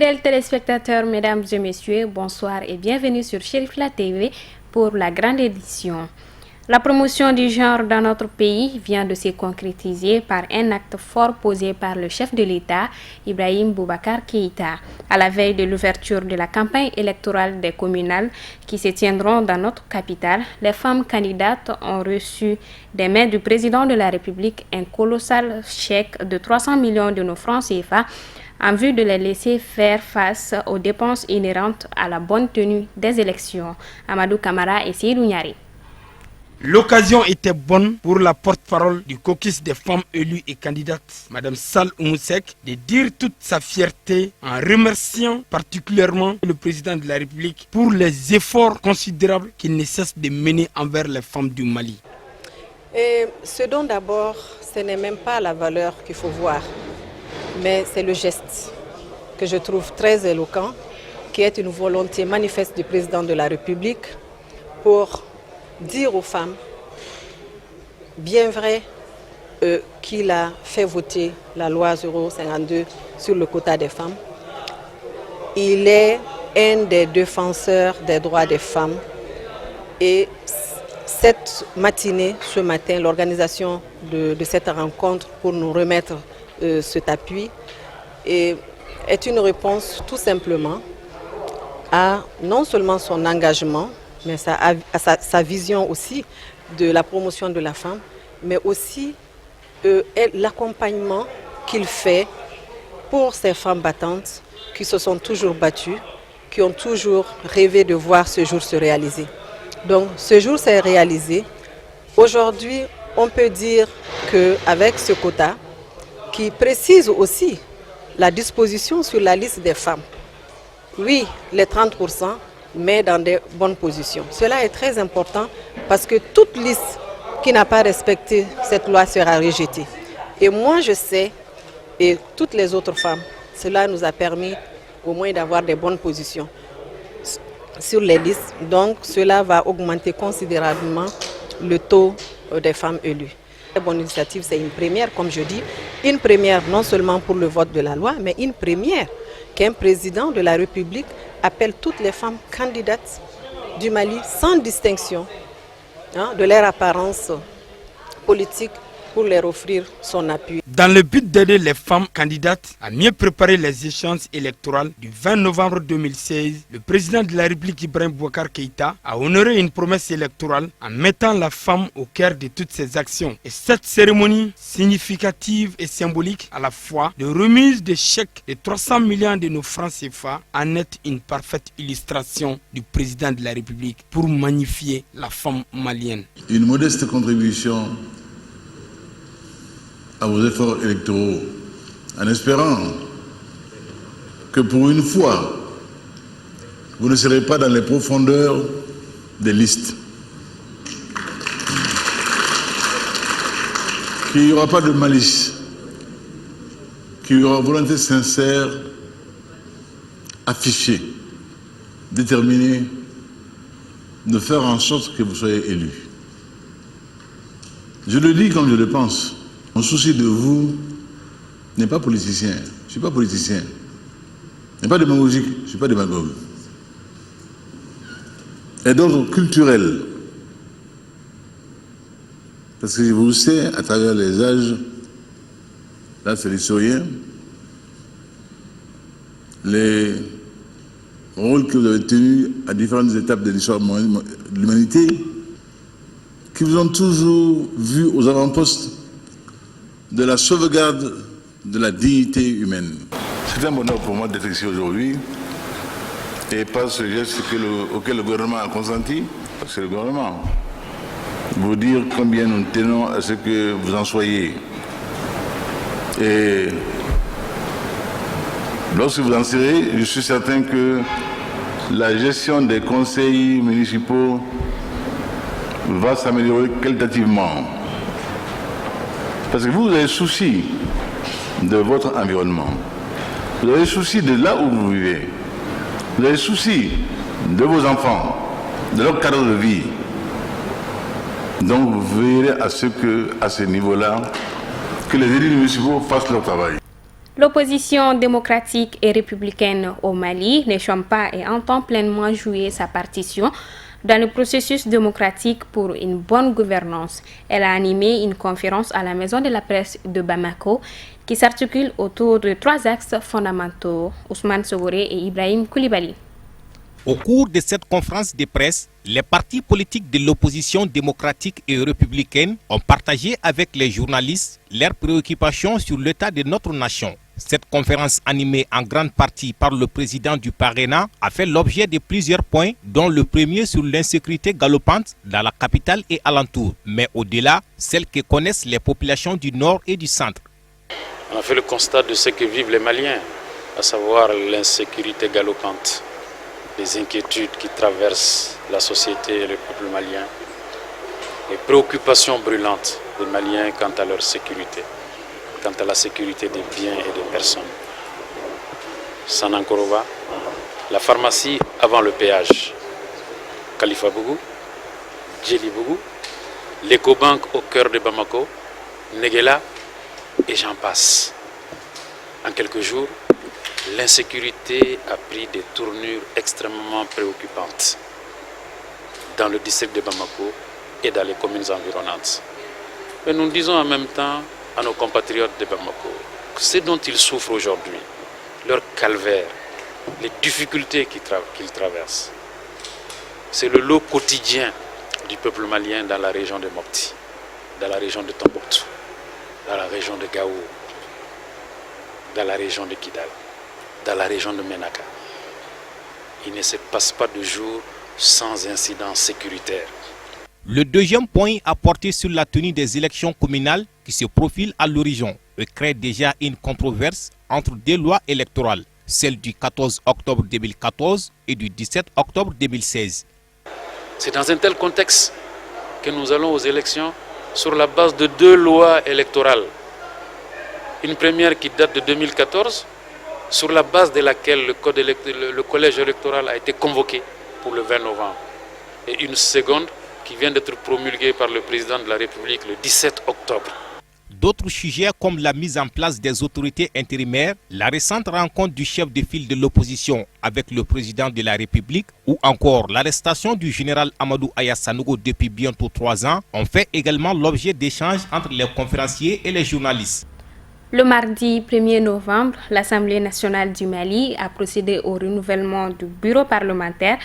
Fidèles téléspectateurs, mesdames et messieurs, bonsoir et bienvenue sur Cherifla TV pour la grande édition. La promotion du genre dans notre pays vient de se concrétiser par un acte fort posé par le chef de l'État, Ibrahim Boubacar Keïta, à la veille de l'ouverture de la campagne électorale des communales qui se tiendront dans notre capitale. Les femmes candidates ont reçu des mains du président de la République un colossal chèque de 300 millions de nos francs CFA en vue de les laisser faire face aux dépenses inhérentes à la bonne tenue des élections. Amadou Kamara et Seydou Niari. L'occasion était bonne pour la porte-parole du caucus des femmes élues et candidates, Mme Sall Oumoussek, de dire toute sa fierté en remerciant particulièrement le président de la République pour les efforts considérables qu'il ne cesse de mener envers les femmes du Mali. Et ce dont d'abord, ce n'est même pas la valeur qu'il faut voir, mais c'est le geste que je trouve très éloquent, qui est une volonté manifeste du président de la République pour dire aux femmes, bien vrai qu'il a fait voter la loi 052 sur le quota des femmes, il est un des défenseurs des droits des femmes et cette matinée, ce matin, l'organisation de cette rencontre pour nous remettre cet appui est une réponse tout simplement à non seulement son engagement, mais sa vision aussi de la promotion de la femme, mais aussi l'accompagnement qu'il fait pour ces femmes battantes qui se sont toujours battues, qui ont toujours rêvé de voir ce jour se réaliser. Donc ce jour s'est réalisé. Aujourd'hui, on peut dire qu'avec ce quota, qui précise aussi la disposition sur la liste des femmes, oui, les 30%, mais dans des bonnes positions. Cela est très important parce que toute liste qui n'a pas respecté cette loi sera rejetée. Et moi je sais, et toutes les autres femmes, cela nous a permis au moins d'avoir des bonnes positions sur les listes. Donc cela va augmenter considérablement le taux des femmes élues. Cette bonne initiative, c'est une première, comme je dis, une première non seulement pour le vote de la loi, mais une première qu'un président de la République appelle toutes les femmes candidates du Mali sans distinction de leur apparence politique pour leur offrir son appui. Dans le but d'aider les femmes candidates à mieux préparer les échéances électorales du 20 novembre 2016, le président de la République Ibrahim Boubacar Keïta a honoré une promesse électorale en mettant la femme au cœur de toutes ses actions. Et cette cérémonie significative et symbolique à la fois de remise de chèques de 300 millions de nos francs CFA en est une parfaite illustration du président de la République pour magnifier la femme malienne. Une modeste contribution à vos efforts électoraux, en espérant que pour une fois, vous ne serez pas dans les profondeurs des listes, qu'il n'y aura pas de malice, qu'il y aura volonté sincère, affichée, déterminée, de faire en sorte que vous soyez élus. Je le dis comme je le pense. Mon souci de vous n'est pas politicien. Je ne suis pas politicien. N'est pas démagogique. Je ne suis pas démagogue. Et d'ordre culturel. Parce que je vous sais, à travers les âges, là c'est l'historien, les rôles que vous avez tenus à différentes étapes de l'histoire de l'humanité, qui vous ont toujours vu aux avant-postes de la sauvegarde de la dignité humaine. C'est un bonheur pour moi d'être ici aujourd'hui et pas ce geste auquel le gouvernement a consenti, parce que le gouvernement vous dire combien nous tenons à ce que vous en soyez. Et lorsque vous en serez, je suis certain que la gestion des conseils municipaux va s'améliorer qualitativement. Parce que vous avez souci de votre environnement. Vous avez souci de là où vous vivez. Vous avez souci de vos enfants, de leur cadre de vie. Donc vous veillerez à ce que, à ce niveau-là, que les élus municipaux fassent leur travail. L'opposition démocratique et républicaine au Mali ne chôme pas et entend pleinement jouer sa partition dans le processus démocratique pour une bonne gouvernance. Elle a animé une conférence à la Maison de la Presse de Bamako qui s'articule autour de 3 axes fondamentaux, Ousmane Sogoré et Ibrahim Koulibaly. Au cours de cette conférence de presse, les partis politiques de l'opposition démocratique et républicaine ont partagé avec les journalistes leurs préoccupations sur l'état de notre nation. Cette conférence animée en grande partie par le président du Parena a fait l'objet de plusieurs points, dont le premier sur l'insécurité galopante dans la capitale et alentour, mais au-delà, celle que connaissent les populations du nord et du centre. On a fait le constat de ce que vivent les Maliens, à savoir l'insécurité galopante, les inquiétudes qui traversent la société et le peuple malien, les préoccupations brûlantes des Maliens quant à leur sécurité, quant à la sécurité des biens et des personnes. Sanankoroba, la pharmacie avant le péage, Khalifa Bougou, Djeli Bougou, l'écobank au cœur de Bamako, Negela et j'en passe. En quelques jours, l'insécurité a pris des tournures extrêmement préoccupantes dans le district de Bamako et dans les communes environnantes. Mais nous disons en même temps à nos compatriotes de Bamako que ce dont ils souffrent aujourd'hui, leur calvaire, les difficultés qu'ils traversent, c'est le lot quotidien du peuple malien dans la région de Mopti, dans la région de Tombouctou, dans la région de Gao, dans la région de Kidal, dans la région de Menaka. Il ne se passe pas de jour sans incident sécuritaire. Le deuxième point a porté sur la tenue des élections communales qui se profilent à l'horizon et crée déjà une controverse entre deux lois électorales, celle du 14 octobre 2014 et du 17 octobre 2016. C'est dans un tel contexte que nous allons aux élections sur la base de 2 lois électorales. Une première qui date de 2014, sur la base de laquelle le collège électoral a été convoqué pour le 20 novembre. Et une seconde qui vient d'être promulguée par le président de la République le 17 octobre. D'autres sujets comme la mise en place des autorités intérimaires, la récente rencontre du chef de file de l'opposition avec le président de la République ou encore l'arrestation du général Amadou Aya Sanogo depuis bientôt 3 ans ont fait également l'objet d'échanges entre les conférenciers et les journalistes. Le mardi 1er novembre, l'Assemblée nationale du Mali a procédé au renouvellement du bureau parlementaire.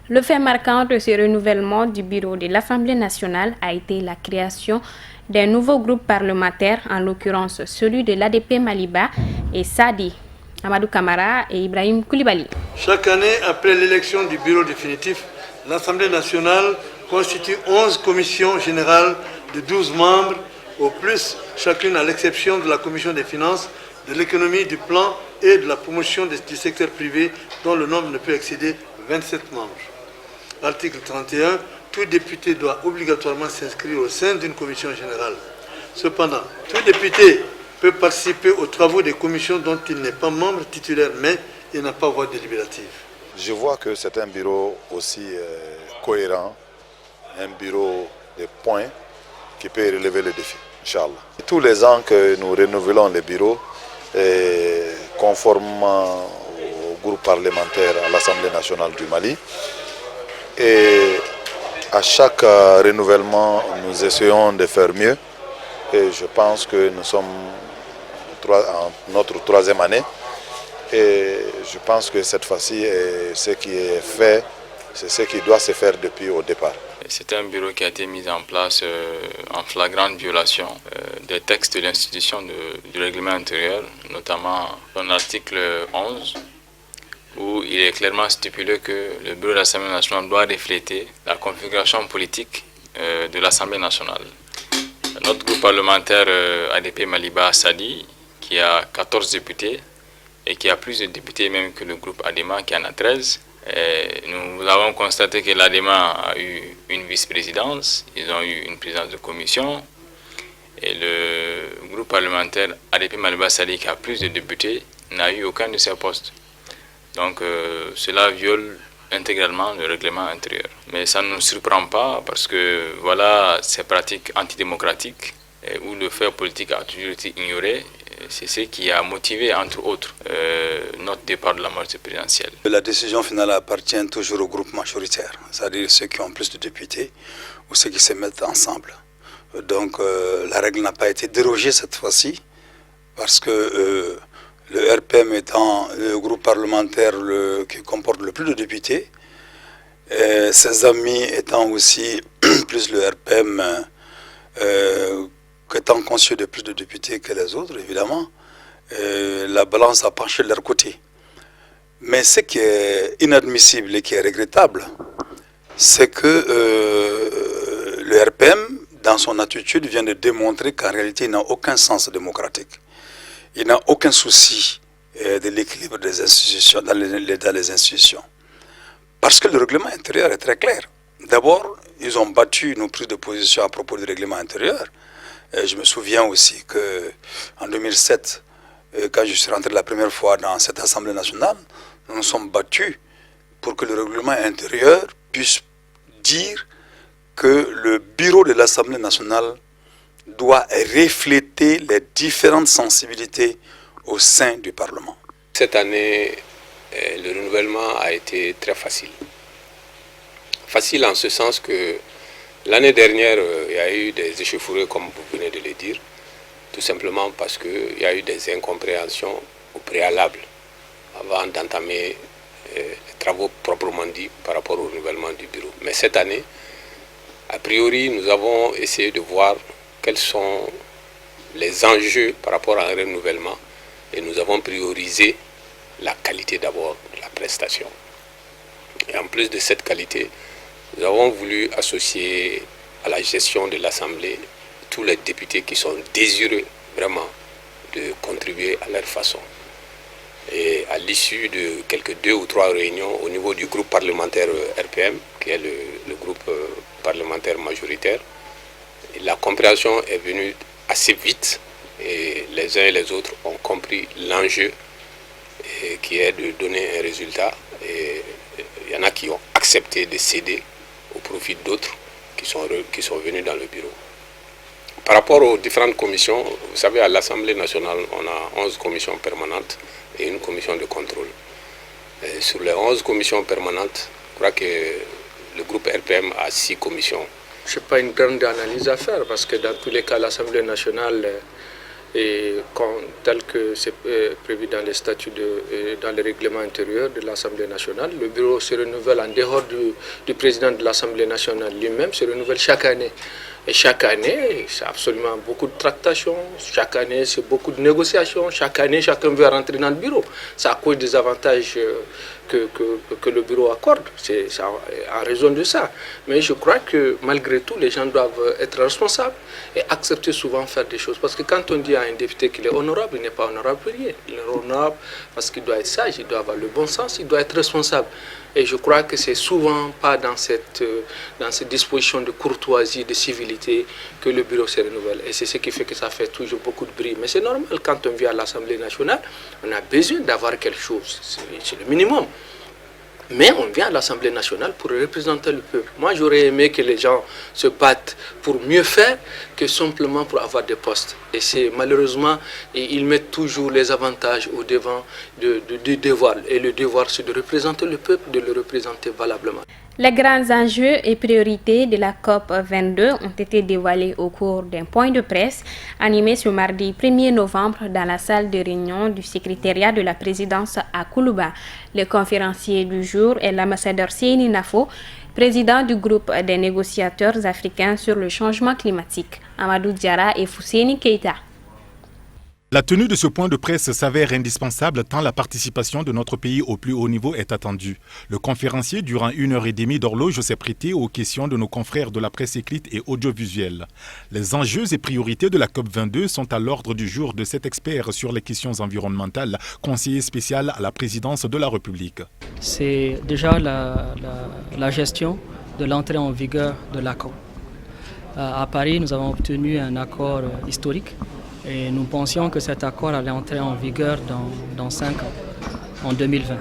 Le fait marquant de ce renouvellement du bureau de l'Assemblée nationale a été la création d'un nouveau groupe parlementaire, en l'occurrence celui de l'ADP Maliba et Sadi, Amadou Kamara et Ibrahim Koulibaly. Chaque année, après l'élection du bureau définitif, l'Assemblée nationale constitue 11 commissions générales de 12 membres, au plus chacune à l'exception de la commission des finances, de l'économie, du plan et de la promotion du secteur privé, dont le nombre ne peut excéder 27 membres. Article 31, tout député doit obligatoirement s'inscrire au sein d'une commission générale. Cependant, tout député peut participer aux travaux des commissions dont il n'est pas membre titulaire, mais il n'a pas voix délibérative. Je vois que c'est un bureau aussi cohérent, un bureau de points qui peut relever le défi, Inch'Allah. Tous les ans que nous renouvelons les bureaux, conformément au groupe parlementaire à l'Assemblée nationale du Mali, et à chaque renouvellement, nous essayons de faire mieux. Et je pense que nous sommes en notre 3e année. Et je pense que cette fois-ci, ce qui est fait, c'est ce qui doit se faire depuis au départ. C'est un bureau qui a été mis en place en flagrante violation des textes de l'institution du règlement intérieur, notamment dans l'article 11, où il est clairement stipulé que le bureau de l'Assemblée nationale doit refléter la configuration politique de l'Assemblée nationale. Notre groupe parlementaire ADP Maliba Sadi, qui a 14 députés et qui a plus de députés même que le groupe ADEMA qui en a 13, nous avons constaté que l'ADEMA a eu une vice-présidence, ils ont eu une présidence de commission, et le groupe parlementaire ADP Maliba Sadi, qui a plus de députés, n'a eu aucun de ces postes. Donc cela viole intégralement le règlement intérieur. Mais ça ne nous surprend pas parce que voilà ces pratiques antidémocratiques où le fait politique a toujours été ignoré. c'est ce qui a motivé, entre autres, notre départ de la majorité présidentielle. La décision finale appartient toujours au groupe majoritaire, c'est-à-dire ceux qui ont plus de députés ou ceux qui se mettent ensemble. Donc la règle n'a pas été dérogée cette fois-ci, parce que le RPM étant le groupe parlementaire qui comporte le plus de députés, et ses amis étant aussi plus le RPM étant conscient de plus de députés que les autres, évidemment, la balance a penché de leur côté. Mais ce qui est inadmissible et qui est regrettable, c'est que le RPM, dans son attitude, vient de démontrer qu'en réalité, il n'a aucun sens démocratique. Il n'a aucun souci de l'équilibre des institutions, dans les institutions. Parce que le règlement intérieur est très clair. D'abord, ils ont battu nos prises de position à propos du règlement intérieur. Et je me souviens aussi qu'en 2007, quand je suis rentré la première fois dans cette Assemblée nationale, nous nous sommes battus pour que le règlement intérieur puisse dire que le bureau de l'Assemblée nationale doit refléter les différentes sensibilités au sein du Parlement. Cette année, le renouvellement a été très facile. Facile en ce sens que l'année dernière, il y a eu des échauffourées, comme vous venez de le dire, tout simplement parce qu'il y a eu des incompréhensions au préalable avant d'entamer les travaux proprement dits par rapport au renouvellement du bureau. Mais cette année, a priori, nous avons essayé de voir quels sont les enjeux par rapport à un renouvellement et nous avons priorisé la qualité d'abord de la prestation. Et en plus de cette qualité, nous avons voulu associer à la gestion de l'Assemblée tous les députés qui sont désireux vraiment de contribuer à leur façon. Et à l'issue de quelques 2 ou 3 réunions au niveau du groupe parlementaire RPM, qui est le groupe parlementaire majoritaire, la compréhension est venue assez vite et les uns et les autres ont compris l'enjeu qui est de donner un résultat. Et il y en a qui ont accepté de céder au profit d'autres qui sont venus dans le bureau. Par rapport aux différentes commissions, vous savez, à l'Assemblée nationale, on a 11 commissions permanentes et une commission de contrôle. Et sur les 11 commissions permanentes, je crois que le groupe RPM a 6 commissions. Je n'ai pas une grande analyse à faire parce que dans tous les cas, l'Assemblée nationale, tel que c'est prévu dans les statuts, dans le règlement intérieur de l'Assemblée nationale, le bureau se renouvelle en dehors du président de l'Assemblée nationale lui-même, se renouvelle chaque année. Et chaque année, c'est absolument beaucoup de tractations, chaque année, c'est beaucoup de négociations, chaque année, chacun veut rentrer dans le bureau. C'est à cause des avantages que le bureau accorde, c'est en raison de ça. Mais je crois que malgré tout, les gens doivent être responsables et accepter souvent faire des choses. Parce que quand on dit à un député qu'il est honorable, il n'est pas honorable pour rien. Il est honorable parce qu'il doit être sage, il doit avoir le bon sens, il doit être responsable. Et je crois que c'est souvent pas dans cette disposition de courtoisie, de civilité que le bureau se renouvelle. Et c'est ce qui fait que ça fait toujours beaucoup de bruit. Mais c'est normal, quand on vient à l'Assemblée nationale, on a besoin d'avoir quelque chose. C'est le minimum. Mais on vient à l'Assemblée nationale pour représenter le peuple. Moi, j'aurais aimé que les gens se battent pour mieux faire que simplement pour avoir des postes. Et c'est malheureusement, ils mettent toujours les avantages au devant du devoir. Et le devoir, c'est de représenter le peuple, de le représenter valablement. Les grands enjeux et priorités de la COP22 ont été dévoilés au cours d'un point de presse animé ce mardi 1er novembre dans la salle de réunion du secrétariat de la présidence à Koulouba. Le conférencier du jour est l'ambassadeur Seyni Nafo, président du groupe des négociateurs africains sur le changement climatique, Amadou Diarra et Fousséni Keïta. La tenue de ce point de presse s'avère indispensable tant la participation de notre pays au plus haut niveau est attendue. Le conférencier, durant 1h30 d'horloge, s'est prêté aux questions de nos confrères de la presse écrite et audiovisuelle. Les enjeux et priorités de la COP22 sont à l'ordre du jour de cet expert sur les questions environnementales, conseiller spécial à la présidence de la République. C'est déjà la gestion de l'entrée en vigueur de l'accord. À Paris, nous avons obtenu un accord historique. Et nous pensions que cet accord allait entrer en vigueur dans 5 ans, en 2020.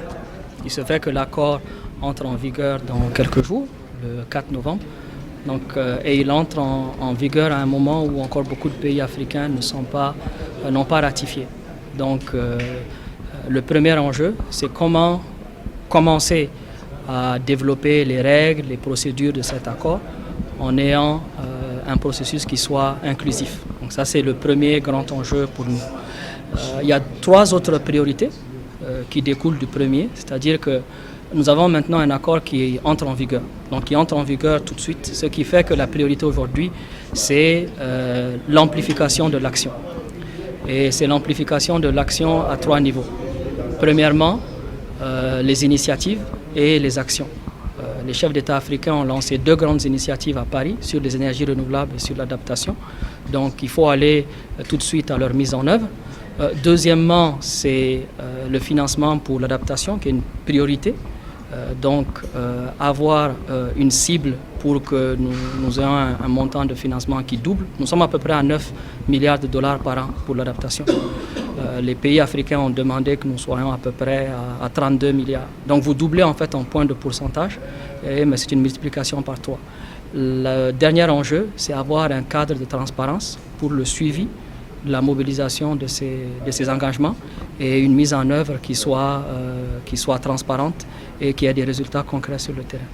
Il se fait que l'accord entre en vigueur dans quelques jours, le 4 novembre. Donc, et il entre en vigueur à un moment où encore beaucoup de pays africains n'ont pas ratifié. Donc, le premier enjeu, c'est comment commencer à développer les règles, les procédures de cet accord en ayant un processus qui soit inclusif. Donc ça, c'est le premier grand enjeu pour nous. Il y a 3 autres priorités qui découlent du premier, c'est-à-dire que nous avons maintenant un accord qui entre en vigueur. Donc qui entre en vigueur tout de suite, ce qui fait que la priorité aujourd'hui, c'est l'amplification de l'action. Et c'est l'amplification de l'action à 3 niveaux. Premièrement, les initiatives et les actions. Les chefs d'État africains ont lancé 2 grandes initiatives à Paris sur les énergies renouvelables et sur l'adaptation. Donc il faut aller tout de suite à leur mise en œuvre. Deuxièmement, c'est le financement pour l'adaptation qui est une priorité. Donc avoir une cible pour que nous ayons un montant de financement qui double. Nous sommes à peu près à 9 milliards de dollars par an pour l'adaptation. Les pays africains ont demandé que nous soyons à peu près à 32 milliards. Donc vous doublez en fait en point de pourcentage, mais c'est une multiplication par 3. Le dernier enjeu, c'est avoir un cadre de transparence pour le suivi de la mobilisation de ces engagements et une mise en œuvre qui soit transparente et qui ait des résultats concrets sur le terrain.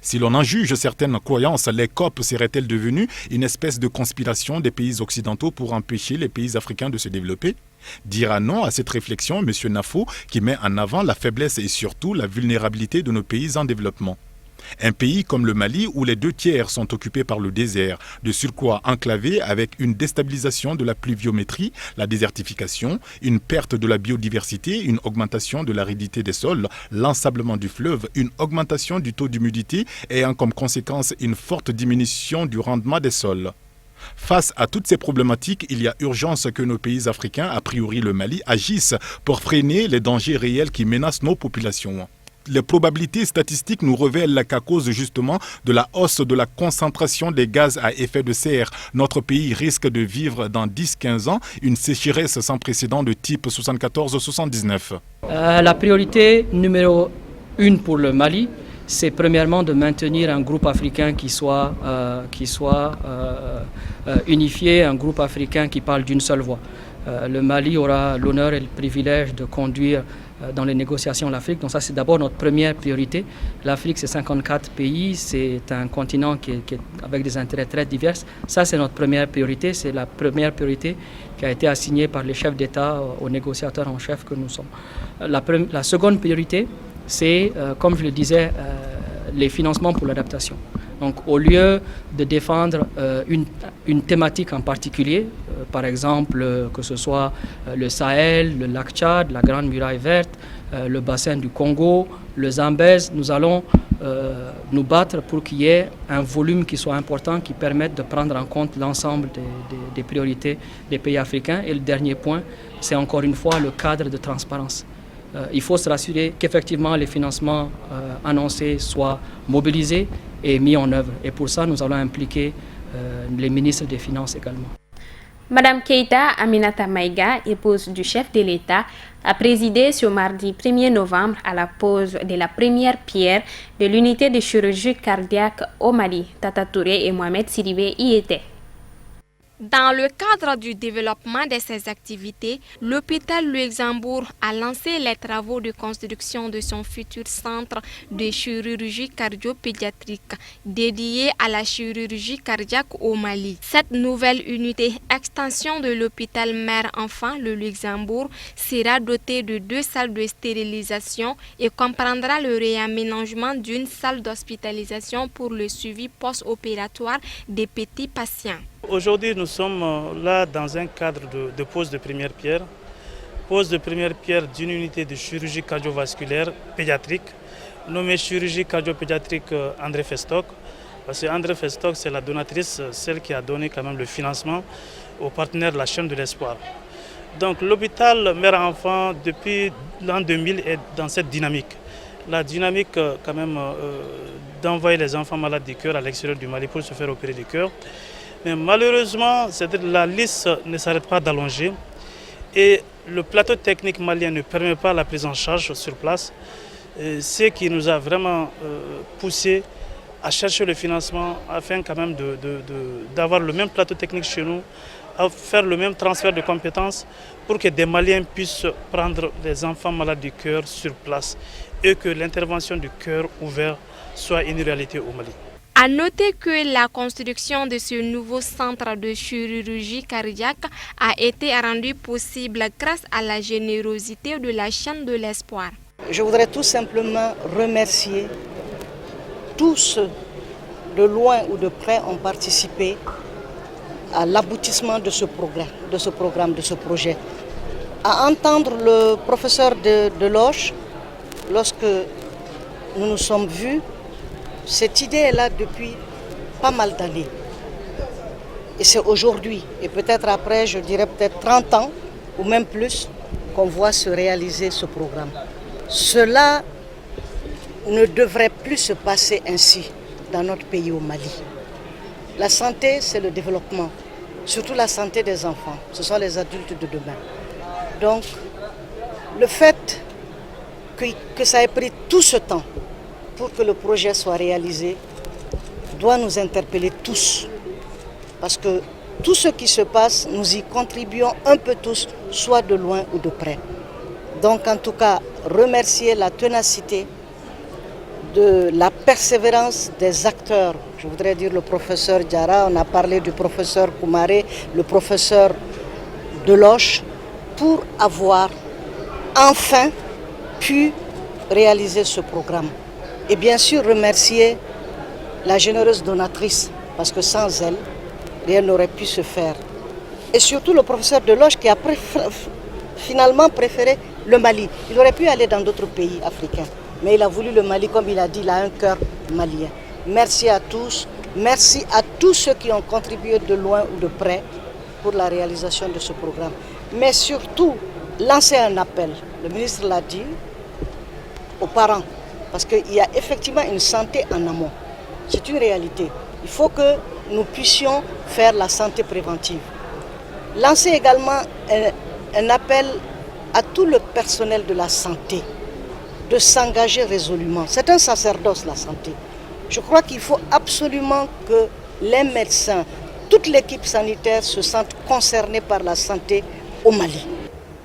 Si l'on en juge certaines croyances, les COP seraient-elles devenues une espèce de conspiration des pays occidentaux pour empêcher les pays africains de se développer? Dira non à cette réflexion M. Nafo, qui met en avant la faiblesse et surtout la vulnérabilité de nos pays en développement. Un pays comme le Mali où les 2/3 sont occupés par le désert, de surcroît enclavé avec une déstabilisation de la pluviométrie, la désertification, une perte de la biodiversité, une augmentation de l'aridité des sols, l'ensablement du fleuve, une augmentation du taux d'humidité ayant comme conséquence une forte diminution du rendement des sols. Face à toutes ces problématiques, il y a urgence que nos pays africains, a priori le Mali, agissent pour freiner les dangers réels qui menacent nos populations. Les probabilités statistiques nous révèlent qu'à cause justement de la hausse de la concentration des gaz à effet de serre, notre pays risque de vivre dans 10-15 ans une sécheresse sans précédent de type 74-79. La priorité numéro 1 pour le Mali, c'est premièrement de maintenir un groupe africain qui soit unifié, un groupe africain qui parle d'une seule voix. Le Mali aura l'honneur et le privilège de conduire dans les négociations l'Afrique. Donc ça, c'est d'abord notre première priorité. L'Afrique, c'est 54 pays, c'est un continent qui est avec des intérêts très divers. Ça, c'est notre première priorité. C'est la première priorité qui a été assignée par les chefs d'État aux négociateurs en chef que nous sommes. La seconde priorité, c'est, comme je le disais, les financements pour l'adaptation. Donc au lieu de défendre une thématique en particulier, par exemple que ce soit le Sahel, le lac Tchad, la Grande Muraille Verte, le bassin du Congo, le Zambèze, nous allons nous battre pour qu'il y ait un volume qui soit important, qui permette de prendre en compte l'ensemble des priorités des pays africains. Et le dernier point, c'est encore une fois le cadre de transparence. Il faut se rassurer qu'effectivement les financements annoncés soient mobilisés et mis en œuvre. Et pour ça, nous allons impliquer les ministres des Finances également. Madame Keïta Aminata Maïga, épouse du chef de l'État, a présidé ce mardi 1er novembre à la pose de la première pierre de l'unité de chirurgie cardiaque au Mali. Tata Touré et Mohamed Sidibé y étaient. Dans le cadre du développement de ses activités, l'hôpital Luxembourg a lancé les travaux de construction de son futur centre de chirurgie cardio-pédiatrique dédié à la chirurgie cardiaque au Mali. Cette nouvelle unité extension de l'hôpital mère-enfant, le Luxembourg, sera dotée de 2 salles de stérilisation et comprendra le réaménagement d'une salle d'hospitalisation pour le suivi post-opératoire des petits patients. Aujourd'hui, nous sommes là dans un cadre de pose de première pierre. Pose de première pierre d'une unité de chirurgie cardiovasculaire pédiatrique, nommée chirurgie cardio-pédiatrique André Festock. Parce que André Festock, c'est la donatrice, celle qui a donné quand même le financement aux partenaires de la chaîne de l'espoir. Donc l'hôpital mère-enfant, depuis l'an 2000, est dans cette dynamique. La dynamique quand même d'envoyer les enfants malades du cœur à l'extérieur du Mali pour se faire opérer du cœur. Mais malheureusement, la liste ne s'arrête pas d'allonger et le plateau technique malien ne permet pas la prise en charge sur place, ce qui nous a vraiment poussé à chercher le financement afin quand même d'avoir le même plateau technique chez nous, à faire le même transfert de compétences pour que des Maliens puissent prendre les enfants malades du cœur sur place et que l'intervention du cœur ouvert soit une réalité au Mali. À noter que la construction de ce nouveau centre de chirurgie cardiaque a été rendue possible grâce à la générosité de la chaîne de l'espoir. Je voudrais tout simplement remercier tous ceux, de loin ou de près, ont participé à l'aboutissement de ce programme, de ce projet. À entendre le professeur Deloche, lorsque nous nous sommes vus, cette idée est là depuis pas mal d'années. Et c'est aujourd'hui, et peut-être après, je dirais peut-être 30 ans, ou même plus, qu'on voit se réaliser ce programme. Cela ne devrait plus se passer ainsi dans notre pays au Mali. La santé, c'est le développement, surtout la santé des enfants. Ce sont les adultes de demain. Donc, le fait que ça ait pris tout ce temps pour que le projet soit réalisé doit nous interpeller tous. Parce que tout ce qui se passe, nous y contribuons un peu tous, soit de loin ou de près. Donc en tout cas, remercier la ténacité, de la persévérance des acteurs. Je voudrais dire le professeur Diarra, on a parlé du professeur Koumaré, le professeur Deloche, pour avoir enfin pu réaliser ce programme. Et bien sûr remercier la généreuse donatrice, parce que sans elle, rien n'aurait pu se faire. Et surtout le professeur Deloche qui a finalement préféré le Mali. Il aurait pu aller dans d'autres pays africains, mais il a voulu le Mali, comme il a dit, il a un cœur malien. Merci à tous, merci à tous ceux qui ont contribué de loin ou de près pour la réalisation de ce programme. Mais surtout, lancer un appel, le ministre l'a dit, aux parents, parce qu'il y a effectivement une santé en amont. C'est une réalité. Il faut que nous puissions faire la santé préventive. Lancer également un appel à tout le personnel de la santé de s'engager résolument. C'est un sacerdoce, la santé. Je crois qu'il faut absolument que les médecins, toute l'équipe sanitaire se sentent concernés par la santé au Mali.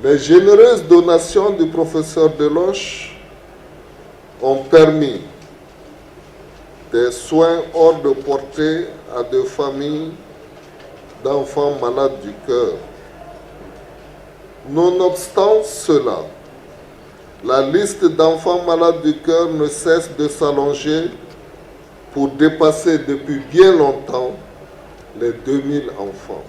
Les généreuses donations du professeur Deloche ont permis des soins hors de portée à des familles d'enfants malades du cœur. Nonobstant cela, la liste d'enfants malades du cœur ne cesse de s'allonger pour dépasser depuis bien longtemps les 2000 enfants.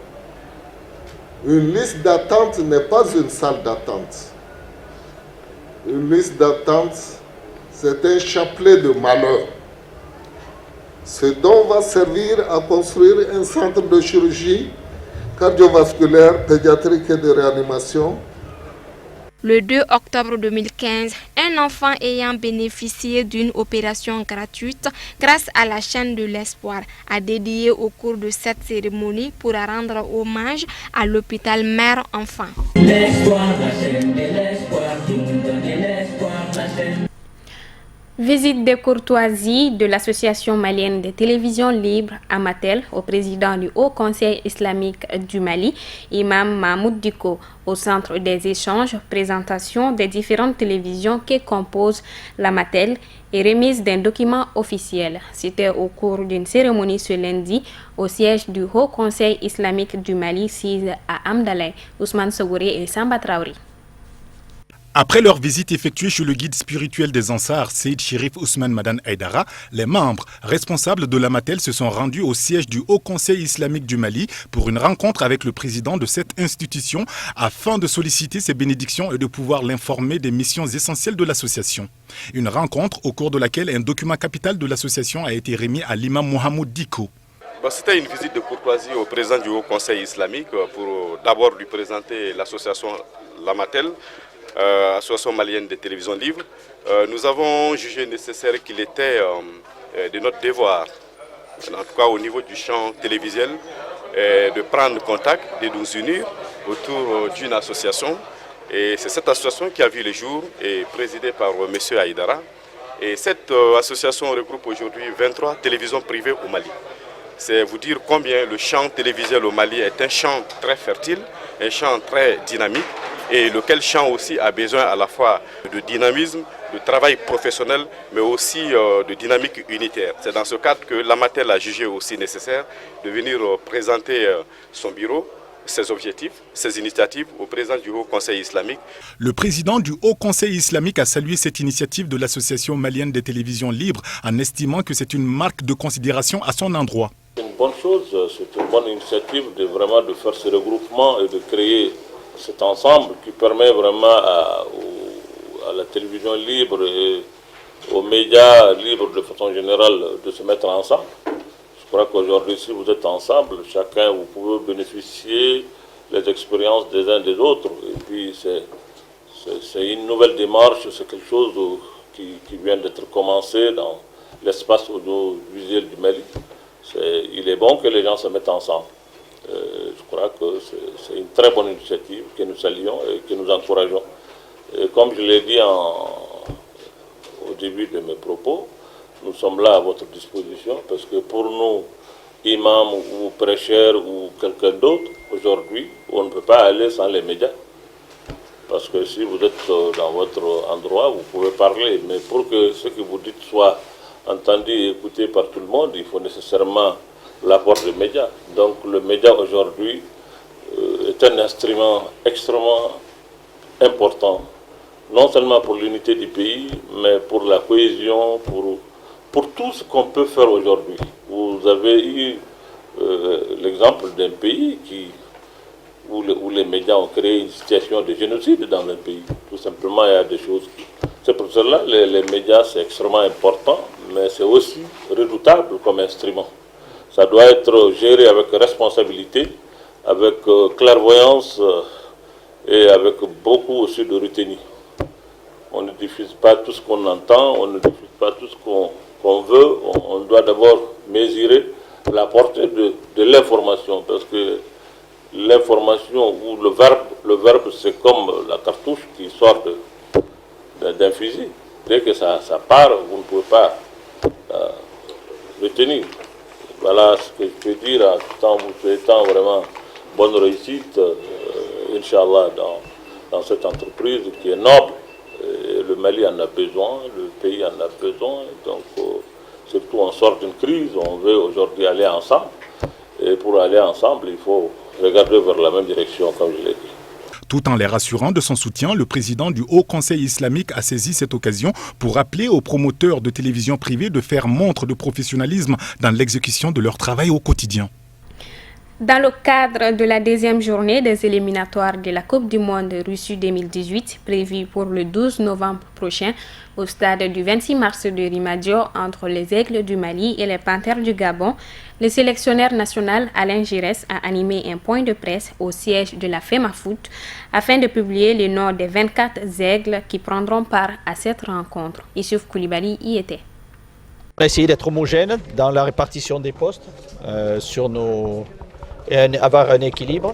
Une liste d'attente n'est pas une salle d'attente. Une liste d'attente, c'est un chapelet de malheur. Ce don va servir à construire un centre de chirurgie cardiovasculaire, pédiatrique et de réanimation. Le 2 octobre 2015, un enfant ayant bénéficié d'une opération gratuite grâce à la chaîne de l'espoir a dédié au cours de cette cérémonie pour rendre hommage à l'hôpital mère-enfant. Visite de courtoisie de l'Association malienne des télévisions libres, Amatel, au président du Haut Conseil islamique du Mali, Imam Mahmoud Diko, au centre des échanges, présentation des différentes télévisions qui composent l'Amatel et remise d'un document officiel. C'était au cours d'une cérémonie ce lundi au siège du Haut Conseil islamique du Mali, SIS à Amdalay, Ousmane Sogouré et Samba Traoré. Après leur visite effectuée chez le guide spirituel des Ansars, Seyd Chérif Ousmane Madan Aïdara, les membres responsables de l'Amatel se sont rendus au siège du Haut Conseil islamique du Mali pour une rencontre avec le président de cette institution afin de solliciter ses bénédictions et de pouvoir l'informer des missions essentielles de l'association. Une rencontre au cours de laquelle un document capital de l'association a été remis à l'imam Mohamed Diko. C'était une visite de courtoisie au président du Haut Conseil islamique pour d'abord lui présenter l'association l'Amatel, Association malienne des télévisions libres. Nous avons jugé nécessaire qu'il était de notre devoir, en tout cas au niveau du champ télévisuel, de prendre contact, de nous unir autour d'une association. Et c'est cette association qui a vu le jour et présidée par M. Aïdara, Et cette association regroupe aujourd'hui 23 télévisions privées au Mali. C'est vous dire combien le champ télévisuel au Mali est un champ très fertile, un champ très dynamique, et lequel champ aussi a besoin à la fois de dynamisme, de travail professionnel, mais aussi de dynamique unitaire. C'est dans ce cadre que l'Amatel a jugé aussi nécessaire de venir présenter son bureau, ses objectifs, ses initiatives au président du Haut Conseil islamique. Le président du Haut Conseil islamique a salué cette initiative de l'Association malienne des télévisions libres en estimant que c'est une marque de considération à son endroit. C'est une bonne chose, c'est une bonne initiative de faire ce regroupement et de créer cet ensemble qui permet vraiment à la télévision libre et aux médias libres de façon générale de se mettre ensemble. Je crois qu'aujourd'hui, si vous êtes ensemble, chacun, vous pouvez bénéficier des expériences des uns des autres. Et puis, c'est une nouvelle démarche, c'est quelque chose qui vient d'être commencé dans l'espace audiovisuel du Mali. Il est bon que les gens se mettent ensemble. Je crois que c'est une très bonne initiative que nous saluons et que nous encourageons. Et comme je l'ai dit au début de mes propos, nous sommes là à votre disposition parce que pour nous, imams ou prêcheurs ou quelqu'un d'autre, aujourd'hui, on ne peut pas aller sans les médias. Parce que si vous êtes dans votre endroit, vous pouvez parler. Mais pour que ce que vous dites soit entendu et écouté par tout le monde, il faut nécessairement l'apport des médias. Donc le média aujourd'hui est un instrument extrêmement important, non seulement pour l'unité du pays, mais pour la cohésion, pour tout ce qu'on peut faire aujourd'hui. Vous avez eu l'exemple d'un pays où les médias ont créé une situation de génocide dans le pays. Tout simplement, il y a des choses. C'est pour cela que les médias, c'est extrêmement important, mais c'est aussi redoutable comme instrument. Ça doit être géré avec responsabilité, avec clairvoyance et avec beaucoup aussi de retenue. On ne diffuse pas tout ce qu'on entend, on ne diffuse pas tout ce qu'on veut. On doit d'abord mesurer la portée de l'information, parce que l'information ou le verbe c'est comme la cartouche qui sort d'un fusil. Dès que ça part, vous ne pouvez pas retenir. Voilà ce que je peux dire tout en vous souhaitant vraiment bonne réussite, Inch'Allah, dans cette entreprise qui est noble. Et le Mali en a besoin, le pays en a besoin. Donc, surtout on sort d'une crise, on veut aujourd'hui aller ensemble. Et pour aller ensemble, il faut regarder vers la même direction, comme je l'ai dit. Tout en les rassurant de son soutien, le président du Haut Conseil islamique a saisi cette occasion pour appeler aux promoteurs de télévision privée de faire montre de professionnalisme dans l'exécution de leur travail au quotidien. Dans le cadre de la deuxième journée des éliminatoires de la Coupe du Monde Russie 2018, prévue pour le 12 novembre prochain au stade du 26 mars de Rimadio entre les Aigles du Mali et les Panthères du Gabon, le sélectionneur national Alain Giresse a animé un point de presse au siège de la FEMAFOOT afin de publier les noms des 24 Aigles qui prendront part à cette rencontre. Issouf Koulibaly y était. On a essayé d'être homogène dans la répartition des postes et avoir un équilibre,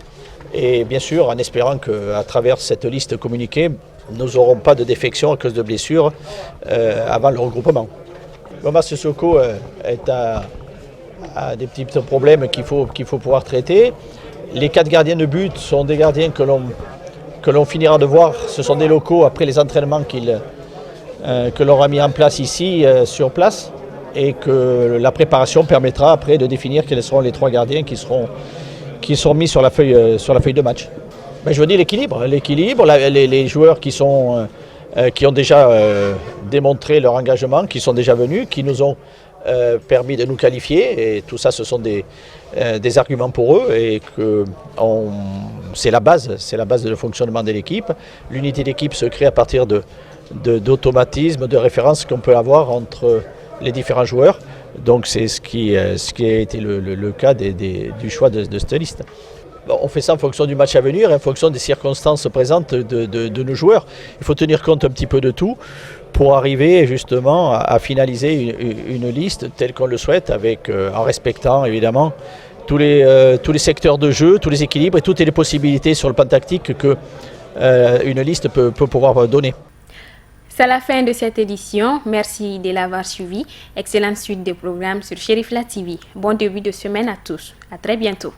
et bien sûr en espérant qu'à travers cette liste communiquée, nous n'aurons pas de défection à cause de blessures avant le regroupement. Thomas Sissoko a des petits problèmes qu'il faut pouvoir traiter. Les 4 gardiens de but sont des gardiens que l'on finira de voir. Ce sont des locaux après les entraînements que l'on a mis en place ici sur place, et que la préparation permettra après de définir quels seront les 3 gardiens qui seront mis sur la feuille de match. Mais je veux dire l'équilibre, les joueurs qui ont déjà démontré leur engagement, qui sont déjà venus, qui nous ont permis de nous qualifier, et tout ça ce sont des arguments pour eux, et que c'est la base de fonctionnement de l'équipe. L'unité d'équipe se crée à partir d'automatismes, de références qu'on peut avoir entre les différents joueurs. Donc c'est ce qui a été le cas du choix de cette liste. On fait ça en fonction du match à venir et en fonction des circonstances présentes de nos joueurs. Il faut tenir compte un petit peu de tout pour arriver justement à finaliser une liste telle qu'on le souhaite, en respectant évidemment tous les secteurs de jeu, tous les équilibres et toutes les possibilités sur le plan tactique qu'une liste peut pouvoir donner. C'est la fin de cette édition. Merci de l'avoir suivi. Excellente suite des programmes sur Cherifla TV. Bon début de semaine à tous. À très bientôt.